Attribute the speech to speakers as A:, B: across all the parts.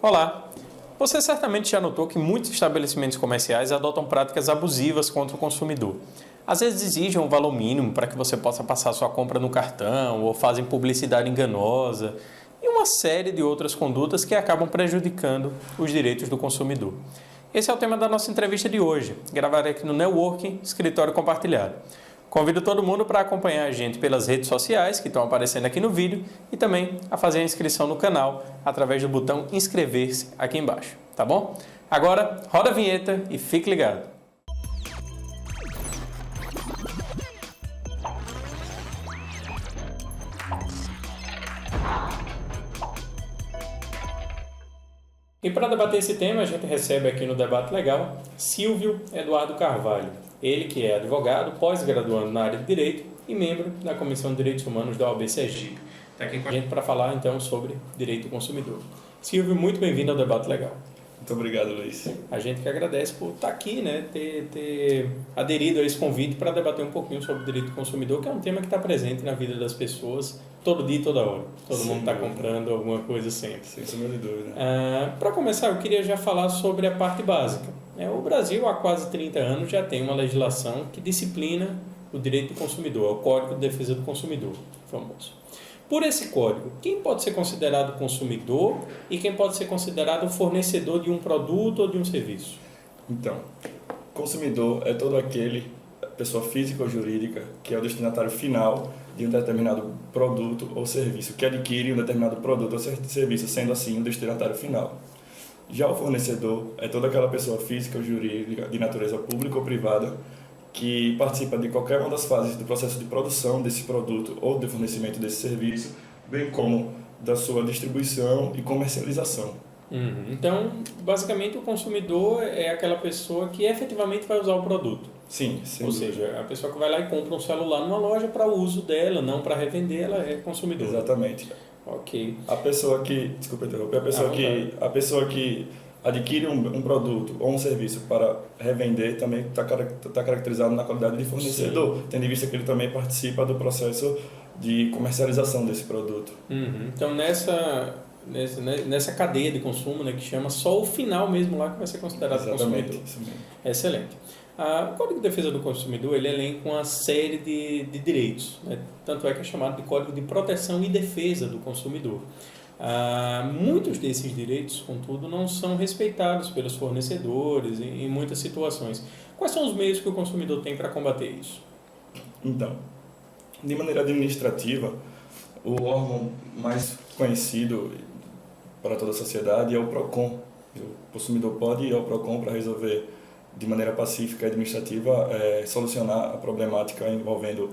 A: Olá! Você certamente já notou que muitos estabelecimentos comerciais adotam práticas abusivas contra o consumidor. Às vezes exigem um valor mínimo para que você possa passar sua compra no cartão ou fazem publicidade enganosa e uma série de outras condutas que acabam prejudicando os direitos do consumidor. Esse é o tema da nossa entrevista de hoje, gravada aqui no Networking Escritório Compartilhado. Convido todo mundo para acompanhar a gente pelas redes sociais que estão aparecendo aqui no vídeo e também a fazer a inscrição no canal através do botão inscrever-se aqui embaixo, tá bom? Agora, roda a vinheta e fique ligado! E para debater esse tema, a gente recebe aqui no Debate Legal Silvio Eduardo Carvalho. Ele que é advogado, pós-graduando na área de Direito e membro da Comissão de Direitos Humanos da OAB Sergipe. Está aqui com a gente para falar então sobre direito do consumidor. Silvio, muito bem-vindo ao Debate Legal.
B: Muito obrigado, Luiz.
A: A gente que agradece por estar aqui, né, ter aderido a esse convite para debater um pouquinho sobre o direito do consumidor, que é um tema que está presente na vida das pessoas todo dia e toda hora. Todo mundo está comprando alguma coisa sempre.
B: Sem sombra de dúvida.
A: Para começar, eu queria já falar sobre a parte básica. O Brasil, há quase 30 anos, já tem uma legislação que disciplina o direito do consumidor, o Código de Defesa do Consumidor, famoso. Por esse código, quem pode ser considerado consumidor e quem pode ser considerado fornecedor de um produto ou de um serviço?
B: Então, consumidor é todo aquele, pessoa física ou jurídica, que é o destinatário final de um determinado produto ou serviço, que adquire um determinado produto ou serviço, sendo assim o destinatário final. Já o fornecedor é toda aquela pessoa física ou jurídica de natureza pública ou privada que participa de qualquer uma das fases do processo de produção desse produto ou de fornecimento desse serviço, bem como da sua distribuição e comercialização.
A: Então, basicamente, o consumidor é aquela pessoa que efetivamente vai usar o produto.
B: Sim,
A: ou seja, a pessoa que vai lá e compra um celular numa loja para o uso dela, não para revender, ela é consumidor.
B: Exatamente.
A: Ok.
B: A pessoa que, desculpa interromper, a pessoa que adquire um produto ou um serviço para revender também está caracterizado na qualidade de fornecedor, sim, tendo em vista que ele também participa do processo de comercialização desse produto.
A: Então, nessa cadeia de consumo, né, que chama só o final mesmo lá que vai ser considerado consumidor.
B: Isso mesmo.
A: Excelente. O Código de Defesa do Consumidor ele elenca uma série de direitos, né? Tanto é que é chamado de Código de Proteção e Defesa do Consumidor. Muitos desses direitos, contudo, não são respeitados pelos fornecedores em muitas situações. Quais são os meios que o consumidor tem para combater isso?
B: Então, de maneira administrativa, o órgão mais conhecido para toda a sociedade é o PROCON. O consumidor pode ir ao PROCON para resolver de maneira pacífica e administrativa, solucionar a problemática envolvendo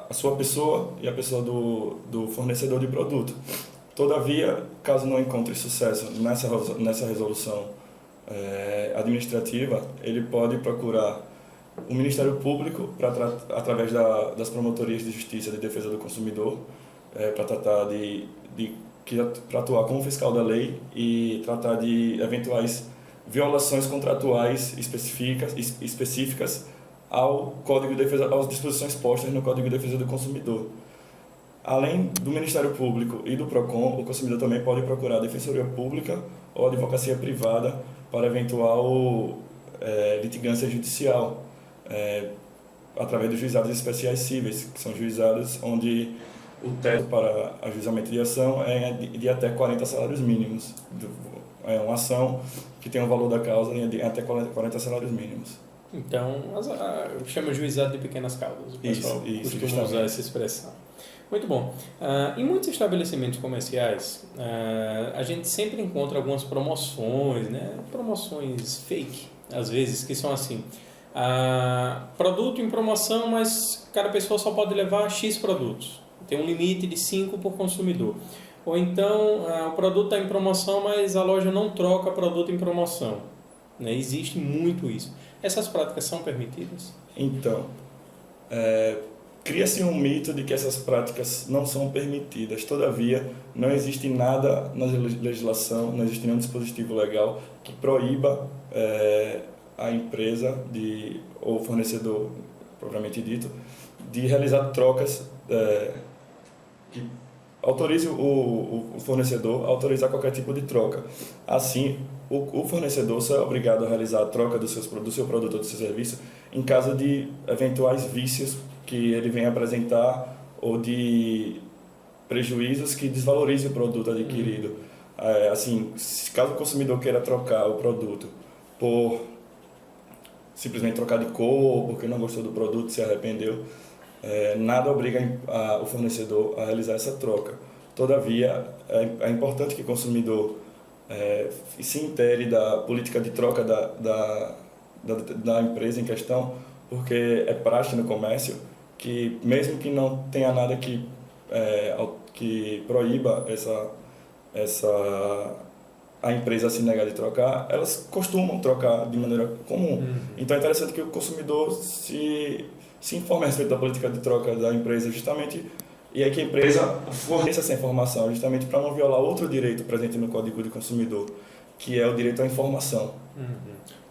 B: a sua pessoa e a pessoa do fornecedor de produto. Todavia, caso não encontre sucesso nessa resolução administrativa, ele pode procurar o Ministério Público através das promotorias de justiça de defesa do consumidor, para tratar para atuar como fiscal da lei e tratar de eventuais violações contratuais específicas ao Código de Defesa, às disposições postas no Código de Defesa do Consumidor. Além do Ministério Público e do PROCON, o consumidor também pode procurar a Defensoria Pública ou a advocacia privada para eventual litigância judicial, através dos juizados especiais cíveis, que são juizados onde o teto para ajuizamento de ação é de até 40 salários mínimos. É uma ação que tem o valor da causa de até 40 salários mínimos.
A: Então, chama juizado de pequenas causas. O pessoal costuma usar essa expressão. Muito bom. Em muitos estabelecimentos comerciais, a gente sempre encontra algumas promoções, né? Promoções fake, às vezes, que são assim. Produto em promoção, mas cada pessoa só pode levar X produtos. Tem um limite de 5 por consumidor. Ou então, o produto está em promoção, mas a loja não troca produto em promoção. Né? Existe muito isso. Essas práticas são permitidas?
B: Então, cria-se um mito de que essas práticas não são permitidas. Todavia, não existe nada na legislação, não existe nenhum dispositivo legal que proíba a empresa ou fornecedor, propriamente dito, de realizar trocas que autorize o fornecedor a autorizar qualquer tipo de troca. Assim, o fornecedor só é obrigado a realizar a troca do seu produto ou do seu serviço em caso de eventuais vícios que ele venha apresentar ou de prejuízos que desvalorizem o produto adquirido. Assim, caso o consumidor queira trocar o produto por simplesmente trocar de cor, porque não gostou do produto, se arrependeu, nada obriga o fornecedor a realizar essa troca. Todavia, é importante que o consumidor se intere da política de troca da empresa em questão, porque é praxe no comércio que, mesmo que não tenha nada que proíba a empresa se negar de trocar, elas costumam trocar de maneira comum. Então é interessante que o consumidor se informe a respeito da política de troca da empresa, justamente, e aí que a empresa forneça essa informação, justamente para não violar outro direito presente no Código do Consumidor, que é o direito à informação.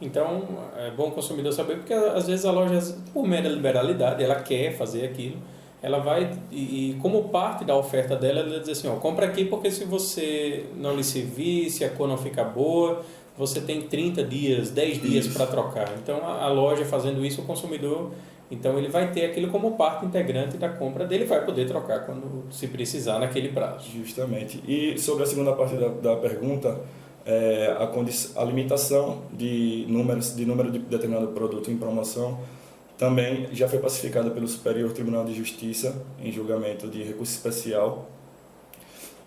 A: Então, é bom o consumidor saber, porque às vezes a loja, por mera liberalidade, ela quer fazer aquilo, ela vai, e como parte da oferta dela, ela diz assim, compra aqui porque se você não lhe servir, se a cor não ficar boa, você tem 30 dias, 10 dias para trocar. Então, a loja fazendo isso, o consumidor, então ele vai ter aquilo como parte integrante da compra dele, vai poder trocar quando se precisar naquele prazo.
B: Justamente. E sobre a segunda parte da pergunta, a limitação de número de determinado produto em promoção também já foi pacificada pelo Superior Tribunal de Justiça em julgamento de recurso especial,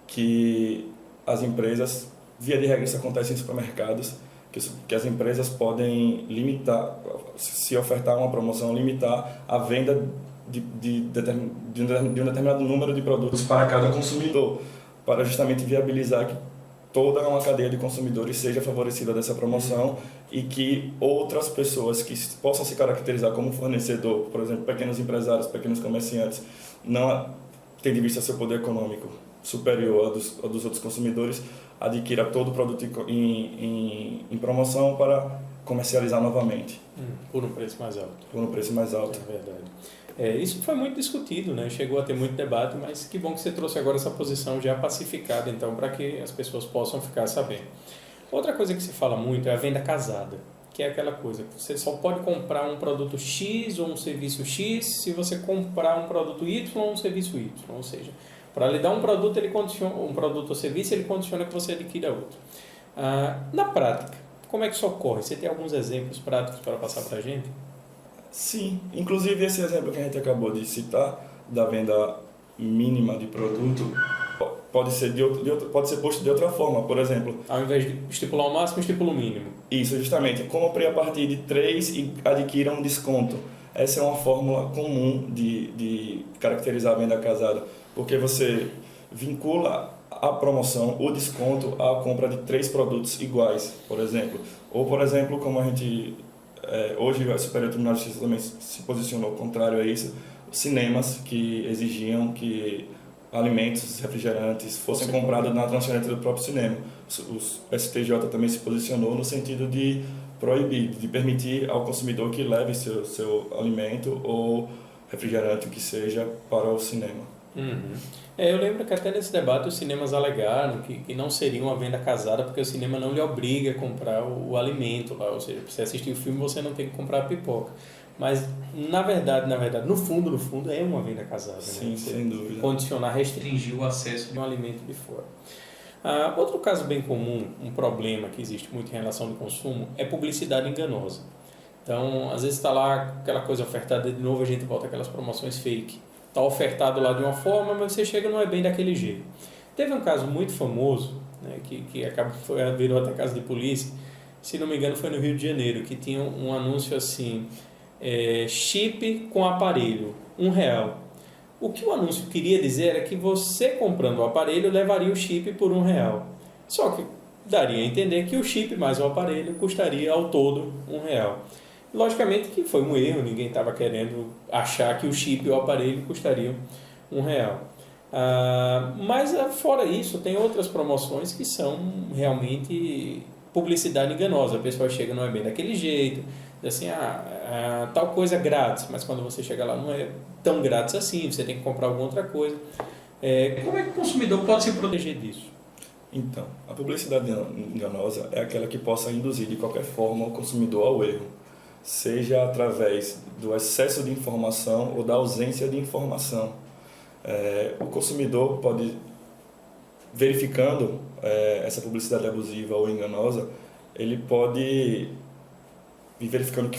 B: que as empresas, via de regra isso acontece em supermercados, que as empresas podem limitar, se ofertar uma promoção, limitar a venda de um determinado número de produtos para cada consumidor, para justamente viabilizar que toda uma cadeia de consumidores seja favorecida dessa promoção e que outras pessoas que possam se caracterizar como fornecedor, por exemplo, pequenos empresários, pequenos comerciantes, não tendo em vista seu poder econômico superior ao dos outros consumidores, adquira todo o produto em promoção para comercializar novamente.
A: Por um preço mais alto.
B: Por um preço mais alto.
A: É verdade. Isso foi muito discutido, né? Chegou a ter muito debate, mas que bom que você trouxe agora essa posição já pacificada, então, para que as pessoas possam ficar sabendo. Outra coisa que se fala muito é a venda casada, que é aquela coisa que você só pode comprar um produto X ou um serviço X se você comprar um produto Y ou um serviço Y, ou seja, para lhe dar um produto, um produto ou serviço, ele condiciona que você adquira outro. Na prática, como é que isso ocorre? Você tem alguns exemplos práticos para passar para a gente?
B: Sim, inclusive esse exemplo que a gente acabou de citar, da venda mínima de produto, pode ser posto de outra forma, por exemplo.
A: Ao invés de estipular o máximo, estipula o mínimo.
B: Isso, justamente. Compre a partir de 3 e adquira um desconto. Essa é uma fórmula comum de caracterizar a venda casada, porque você vincula a promoção, o desconto, à compra de 3 produtos iguais, por exemplo. Ou, por exemplo, como a gente... hoje o Superior Tribunal de Justiça também se posicionou contrário a isso, cinemas que exigiam que alimentos, refrigerantes fossem comprados na transferência do próprio cinema. O STJ também se posicionou no sentido de proibir, de permitir ao consumidor que leve seu alimento ou refrigerante, o que seja, para o cinema.
A: Eu lembro que até nesse debate os cinemas alegaram que não seria uma venda casada porque o cinema não lhe obriga a comprar o alimento lá, ou seja, para você assistir o filme você não tem que comprar a pipoca. Mas, na verdade, no fundo, é uma venda casada.
B: Sim,
A: né?
B: sem dúvida.
A: Condicionar, restringir o acesso de um alimento de fora. Outro caso bem comum, um problema que existe muito em relação ao consumo, é publicidade enganosa. Então, às vezes está lá aquela coisa ofertada, de novo a gente volta aquelas promoções fake. Está ofertado lá de uma forma, mas você chega não é bem daquele jeito. Teve um caso muito famoso, né, que virou até caso de polícia, se não me engano foi no Rio de Janeiro, que tinha um anúncio assim, chip com aparelho, R$1. O que o anúncio queria dizer era que você comprando o aparelho levaria o chip por R$1. Só que daria a entender que o chip mais o aparelho custaria ao todo R$1. Logicamente que foi um erro, ninguém estava querendo achar que o chip e o aparelho custariam R$1. Mas fora isso, tem outras promoções que são realmente publicidade enganosa. A pessoa chega, não é bem daquele jeito, diz assim, tal coisa grátis, mas quando você chega lá não é tão grátis assim, você tem que comprar alguma outra coisa. Como é que o consumidor pode se proteger disso?
B: Então, a publicidade enganosa é aquela que possa induzir de qualquer forma o consumidor ao erro, seja através do excesso de informação ou da ausência de informação. O consumidor pode, verificando essa publicidade abusiva ou enganosa, ele pode ir verificando que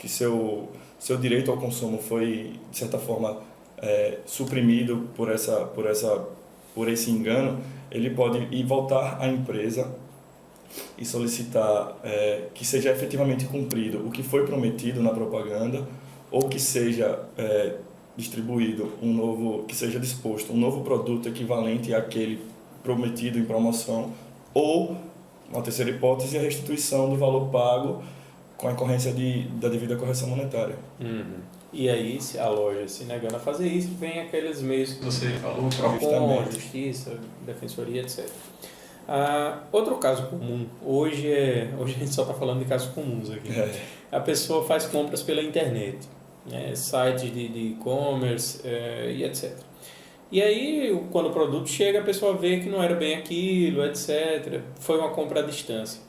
B: seu direito ao consumo foi, de certa forma, suprimido por esse engano. Ele pode ir voltar à empresa e solicitar que seja efetivamente cumprido o que foi prometido na propaganda, ou que seja distribuído que seja disposto um novo produto equivalente àquele prometido em promoção, ou, uma terceira hipótese, a restituição do valor pago com a incorrência da devida correção monetária.
A: Uhum. E aí, se a loja se negando a fazer isso, vem aqueles meios que você falou, PROCON, Justiça, Defensoria, etc. Outro caso comum, hoje a gente só está falando de casos comuns aqui. A pessoa faz compras pela internet, sites de e-commerce e etc. E aí, quando o produto chega, a pessoa vê que não era bem aquilo, etc. Foi uma compra à distância.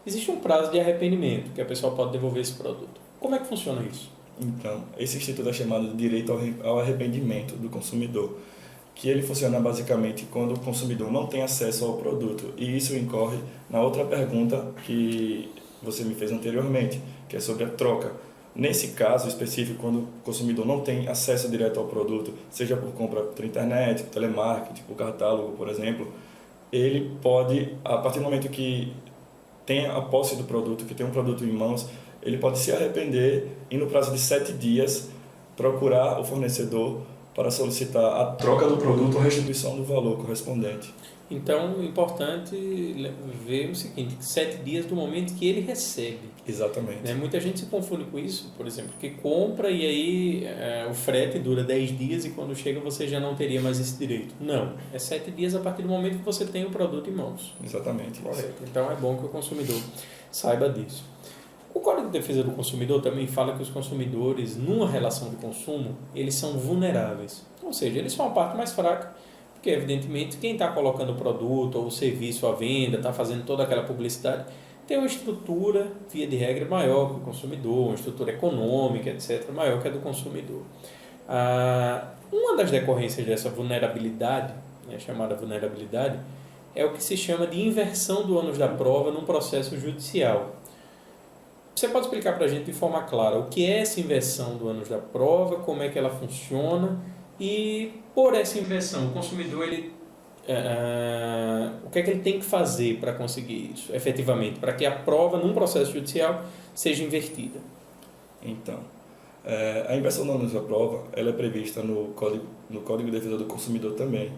A: Existe um prazo de arrependimento, que a pessoa pode devolver esse produto. Como é que funciona isso?
B: Então, esse instituto é chamado de direito ao arrependimento do consumidor, que ele funciona basicamente quando o consumidor não tem acesso ao produto. E isso incorre na outra pergunta que você me fez anteriormente, que é sobre a troca. Nesse caso específico, quando o consumidor não tem acesso direto ao produto, seja por compra por internet, por telemarketing, por catálogo, por exemplo, ele pode, a partir do momento que tem a posse do produto, que tem um produto em mãos, ele pode se arrepender e, no prazo de 7 dias, procurar o fornecedor para solicitar a troca do produto ou restituição do valor correspondente.
A: Então, é importante ver o seguinte, 7 dias do momento que ele recebe.
B: Exatamente.
A: Muita gente se confunde com isso, por exemplo, que compra e aí o frete dura 10 dias e quando chega você já não teria mais esse direito. Não, é 7 dias a partir do momento que você tem o produto em mãos.
B: Exatamente.
A: Correto. Então, é bom que o consumidor saiba disso. O Código de Defesa do Consumidor também fala que os consumidores, numa relação de consumo, eles são vulneráveis. Ou seja, eles são a parte mais fraca, porque, evidentemente, quem está colocando o produto ou o serviço à venda, está fazendo toda aquela publicidade, tem uma estrutura, via de regra, maior que o consumidor, uma estrutura econômica, etc., maior que a do consumidor. Uma das decorrências dessa vulnerabilidade, chamada vulnerabilidade, é o que se chama de inversão do ônus da prova num processo judicial. Você pode explicar para a gente de forma clara o que é essa inversão do ônus da prova, como é que ela funciona e, por essa inversão, o consumidor, o que é que ele tem que fazer para conseguir isso, efetivamente, para que a prova, num processo judicial, seja invertida?
B: Então, a inversão do ônus da prova ela é prevista no Código de Defesa do Consumidor também.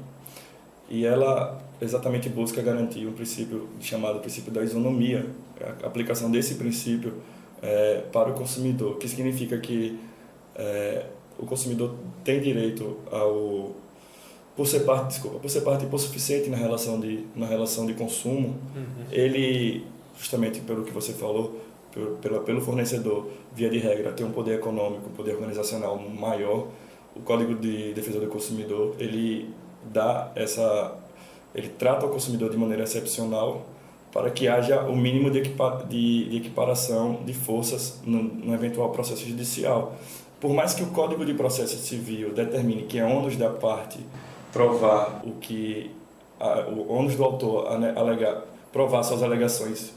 B: E ela exatamente busca garantir um princípio chamado princípio da isonomia, a aplicação desse princípio para o consumidor, que significa que o consumidor tem direito por ser parte hipossuficiente na relação de consumo, ele, justamente pelo que você falou, pelo fornecedor, via de regra, tem um poder econômico, um poder organizacional maior. O Código de Defesa do Consumidor, ele trata o consumidor de maneira excepcional para que haja o mínimo de equiparação de forças no eventual processo judicial. Por mais que o Código de Processo Civil determine que é ônus da parte provar o ônus do autor provar suas alegações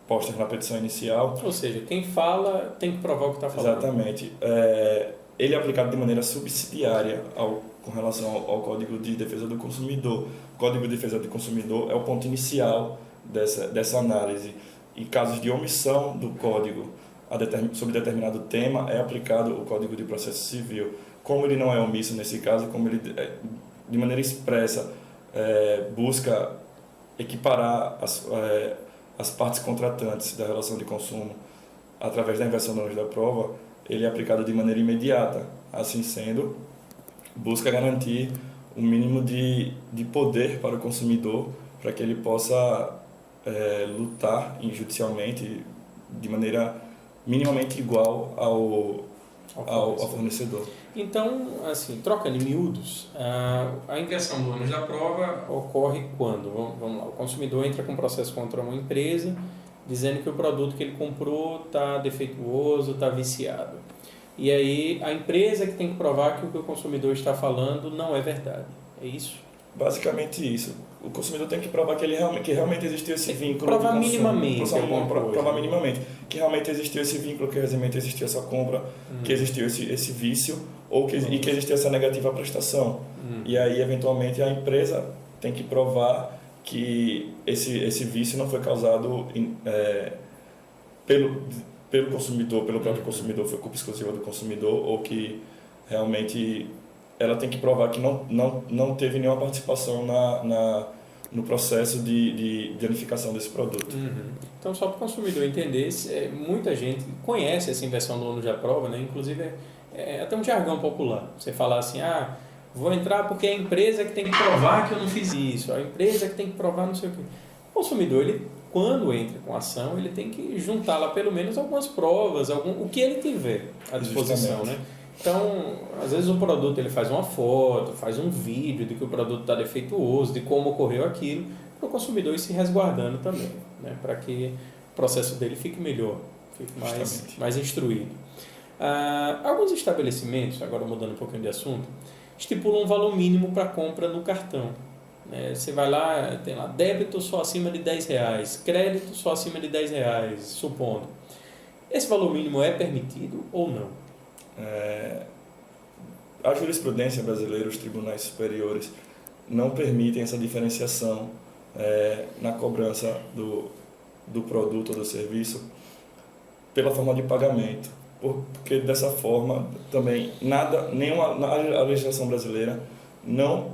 B: postas na petição inicial.
A: Ou seja, quem fala tem que provar o que está falando.
B: Exatamente. Ele é aplicado de maneira subsidiária com relação ao Código de Defesa do Consumidor. O Código de Defesa do Consumidor é o ponto inicial dessa análise. Em casos de omissão do Código sobre determinado tema, é aplicado o Código de Processo Civil. Como ele não é omisso nesse caso, como ele, de maneira expressa, busca equiparar as partes contratantes da relação de consumo através da inversão do ônus da prova, ele é aplicado de maneira imediata. Assim sendo, busca garantir um mínimo de poder para o consumidor, para que ele possa lutar judicialmente de maneira minimamente igual ao fornecedor.
A: Então, assim, trocando em miúdos, a inversão do ônus da prova ocorre quando? Vamos lá, o consumidor entra com um processo contra uma empresa dizendo que o produto que ele comprou está defeituoso, está viciado. E aí a empresa que tem que provar que o que o consumidor está falando não é verdade. É isso?
B: Basicamente isso. O consumidor tem que provar que realmente existiu esse vínculo
A: provar
B: de consumo.
A: minimamente alguma coisa.
B: Provar minimamente. Que realmente existiu esse vínculo, que realmente existiu essa compra, que existiu esse vício, e que existiu essa negativa prestação. E aí, eventualmente, a empresa tem que provar que esse vício não foi causado pelo consumidor, pelo próprio consumidor, foi culpa exclusiva do consumidor, ou que realmente ela tem que provar que não teve nenhuma participação no processo de danificação desse produto.
A: Então, só para o consumidor entender, muita gente conhece essa inversão do ônus da prova, né? Inclusive é até um jargão popular. Você falar assim, vou entrar porque é a empresa que tem que provar que eu não fiz isso, a empresa que tem que provar não sei o quê. O consumidor, ele, quando entra com a ação, ele tem que juntar lá pelo menos algumas provas, o que ele tiver à disposição, né? Então, às vezes o produto ele faz uma foto, faz um vídeo de que o produto está defeituoso, de como ocorreu aquilo, para o consumidor ir se resguardando também, né? Para que o processo dele fique melhor, fique mais instruído. Alguns estabelecimentos, agora mudando um pouquinho de assunto, estipulam um valor mínimo para compra no cartão. Você vai lá, tem lá débito só acima de R$10, crédito só acima de R$10, supondo. Esse valor mínimo é permitido ou não?
B: A jurisprudência brasileira, os tribunais superiores, não permitem essa diferenciação na cobrança do produto ou do serviço pela forma de pagamento, porque dessa forma também a legislação brasileira não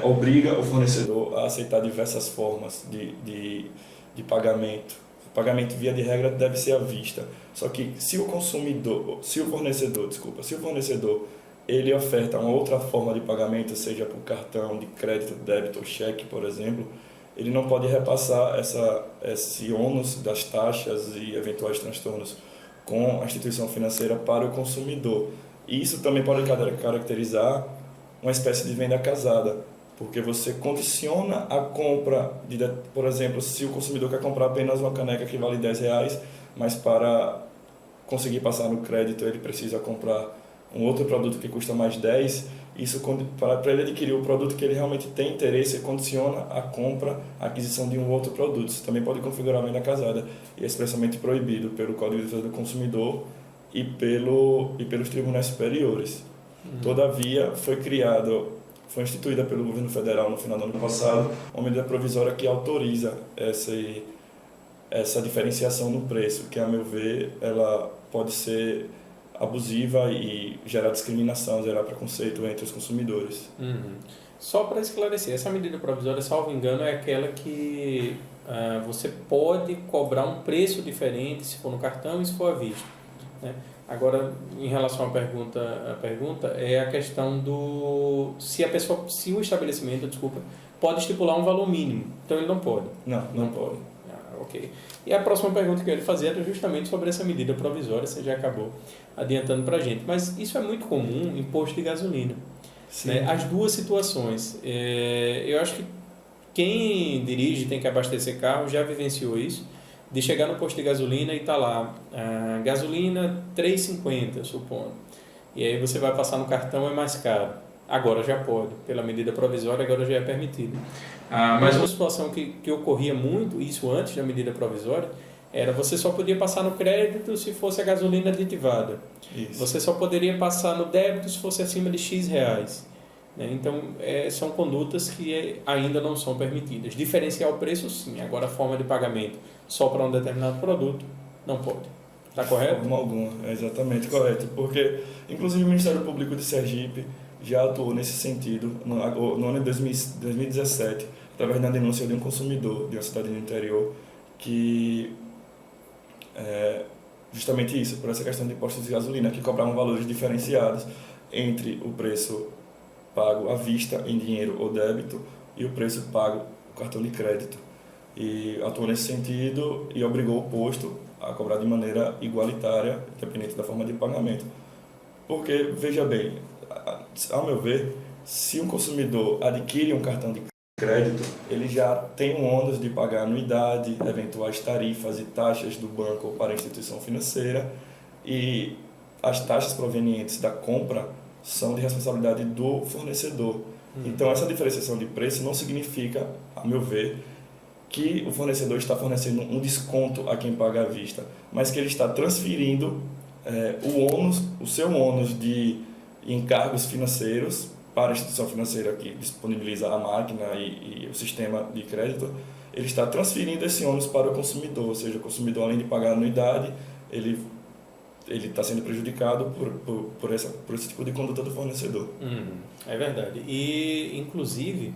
B: obriga o fornecedor a aceitar diversas formas de pagamento. O pagamento, via de regra, deve ser à vista. Só que se o fornecedor ele oferta uma outra forma de pagamento, seja por cartão de crédito, débito ou cheque, por exemplo, ele não pode repassar esse ônus das taxas e eventuais transtornos com a instituição financeira para o consumidor. E isso também pode caracterizar uma espécie de venda casada, porque você condiciona a compra, por exemplo, se o consumidor quer comprar apenas uma caneca que vale R$10, mas para conseguir passar no crédito ele precisa comprar um outro produto que custa mais 10, isso para ele adquirir o produto que ele realmente tem interesse, condiciona a compra, a aquisição de um outro produto. Isso também pode configurar a venda casada e é expressamente proibido pelo Código de Defesa do Consumidor e pelos tribunais superiores. Todavia, foi instituída pelo governo federal no final do ano passado uma medida provisória que autoriza essa diferenciação no preço, que, a meu ver, ela pode ser abusiva e gerar discriminação, gerar preconceito entre os consumidores.
A: Só para esclarecer, essa medida provisória, salvo engano, é aquela que você pode cobrar um preço diferente se for no cartão e se for à vista, né? Agora, em relação à pergunta é a questão do se o estabelecimento, pode estipular um valor mínimo. Então ele não pode.
B: Não pode.
A: Ok. E a próxima pergunta que eu ia fazer era justamente sobre essa medida provisória, você já acabou adiantando para a gente. Mas isso é muito comum em posto de gasolina. Né? As duas situações. Eu acho que quem dirige, tem que abastecer carro, já vivenciou isso, de chegar no posto de gasolina e tá lá, gasolina R$3,50, supondo. E aí você vai passar no cartão, é mais caro. Agora já pode, pela medida provisória, agora já é permitido. Mas uma situação que ocorria muito, isso antes da medida provisória, era você só podia passar no crédito se fosse a gasolina aditivada.
B: Isso.
A: Você só poderia passar no débito se fosse acima de X reais. Então, são condutas que ainda não são permitidas. Diferenciar o preço, sim. Agora, a forma de pagamento só para um determinado produto, não pode. Está correto?
B: De forma alguma, é exatamente correto. Porque, inclusive, o Ministério Público de Sergipe já atuou nesse sentido no ano de 2017, através da denúncia de um consumidor de uma cidade do interior, que justamente isso, por essa questão de postos de gasolina, que cobravam valores diferenciados entre o preço pago à vista em dinheiro ou débito e o preço pago com cartão de crédito. E atuou nesse sentido e obrigou o posto a cobrar de maneira igualitária, independente da forma de pagamento. Porque, veja bem, ao meu ver, se um consumidor adquire um cartão de crédito, ele já tem um ônus de pagar anuidade, eventuais tarifas e taxas do banco para a instituição financeira, e as taxas provenientes da compra são de responsabilidade do fornecedor. Então, essa diferenciação de preço não significa, a meu ver, que o fornecedor está fornecendo um desconto a quem paga à vista, mas que ele está transferindo o seu ônus de encargos financeiros para a instituição financeira que disponibiliza a máquina e o sistema de crédito. Ele está transferindo esse ônus para o consumidor, ou seja, o consumidor, além de pagar a anuidade, ele está sendo prejudicado por esse tipo de conduta do fornecedor.
A: É verdade. E, inclusive,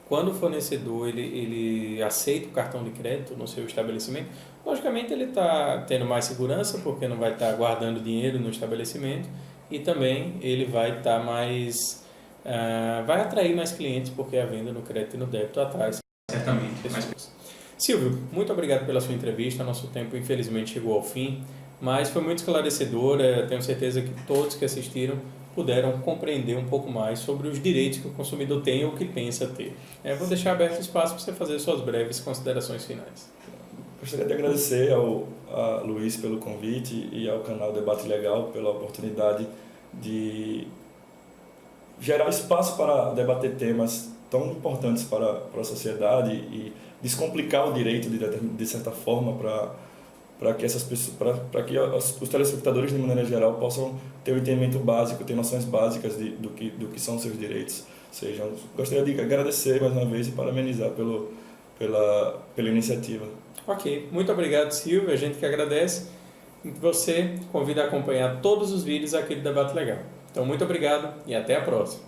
A: quando o fornecedor ele aceita o cartão de crédito no seu estabelecimento, logicamente ele está tendo mais segurança, porque não vai estar guardando dinheiro no estabelecimento, e também ele vai estar mais... vai atrair mais clientes, porque a venda no crédito e no débito atrai certamente mais pessoas. Silvio, muito obrigado pela sua entrevista. Nosso tempo, infelizmente, chegou ao fim, mas foi muito esclarecedora. Tenho certeza que todos que assistiram puderam compreender um pouco mais sobre os direitos que o consumidor tem ou que pensa ter. Vou deixar aberto espaço para você fazer suas breves considerações finais.
B: Gostaria de agradecer a Luiz pelo convite e ao canal Debate Legal pela oportunidade de gerar espaço para debater temas tão importantes para a sociedade e descomplicar o direito de certa forma para que essas pessoas, para que os telespectadores de maneira geral possam ter um entendimento básico, ter noções básicas do que são seus direitos. Gostaria de agradecer mais uma vez e parabenizar pela iniciativa.
A: Ok, muito obrigado, Silvio. A gente que agradece. Você convida a acompanhar todos os vídeos aqui do Debate Legal. Então, muito obrigado e até a próxima.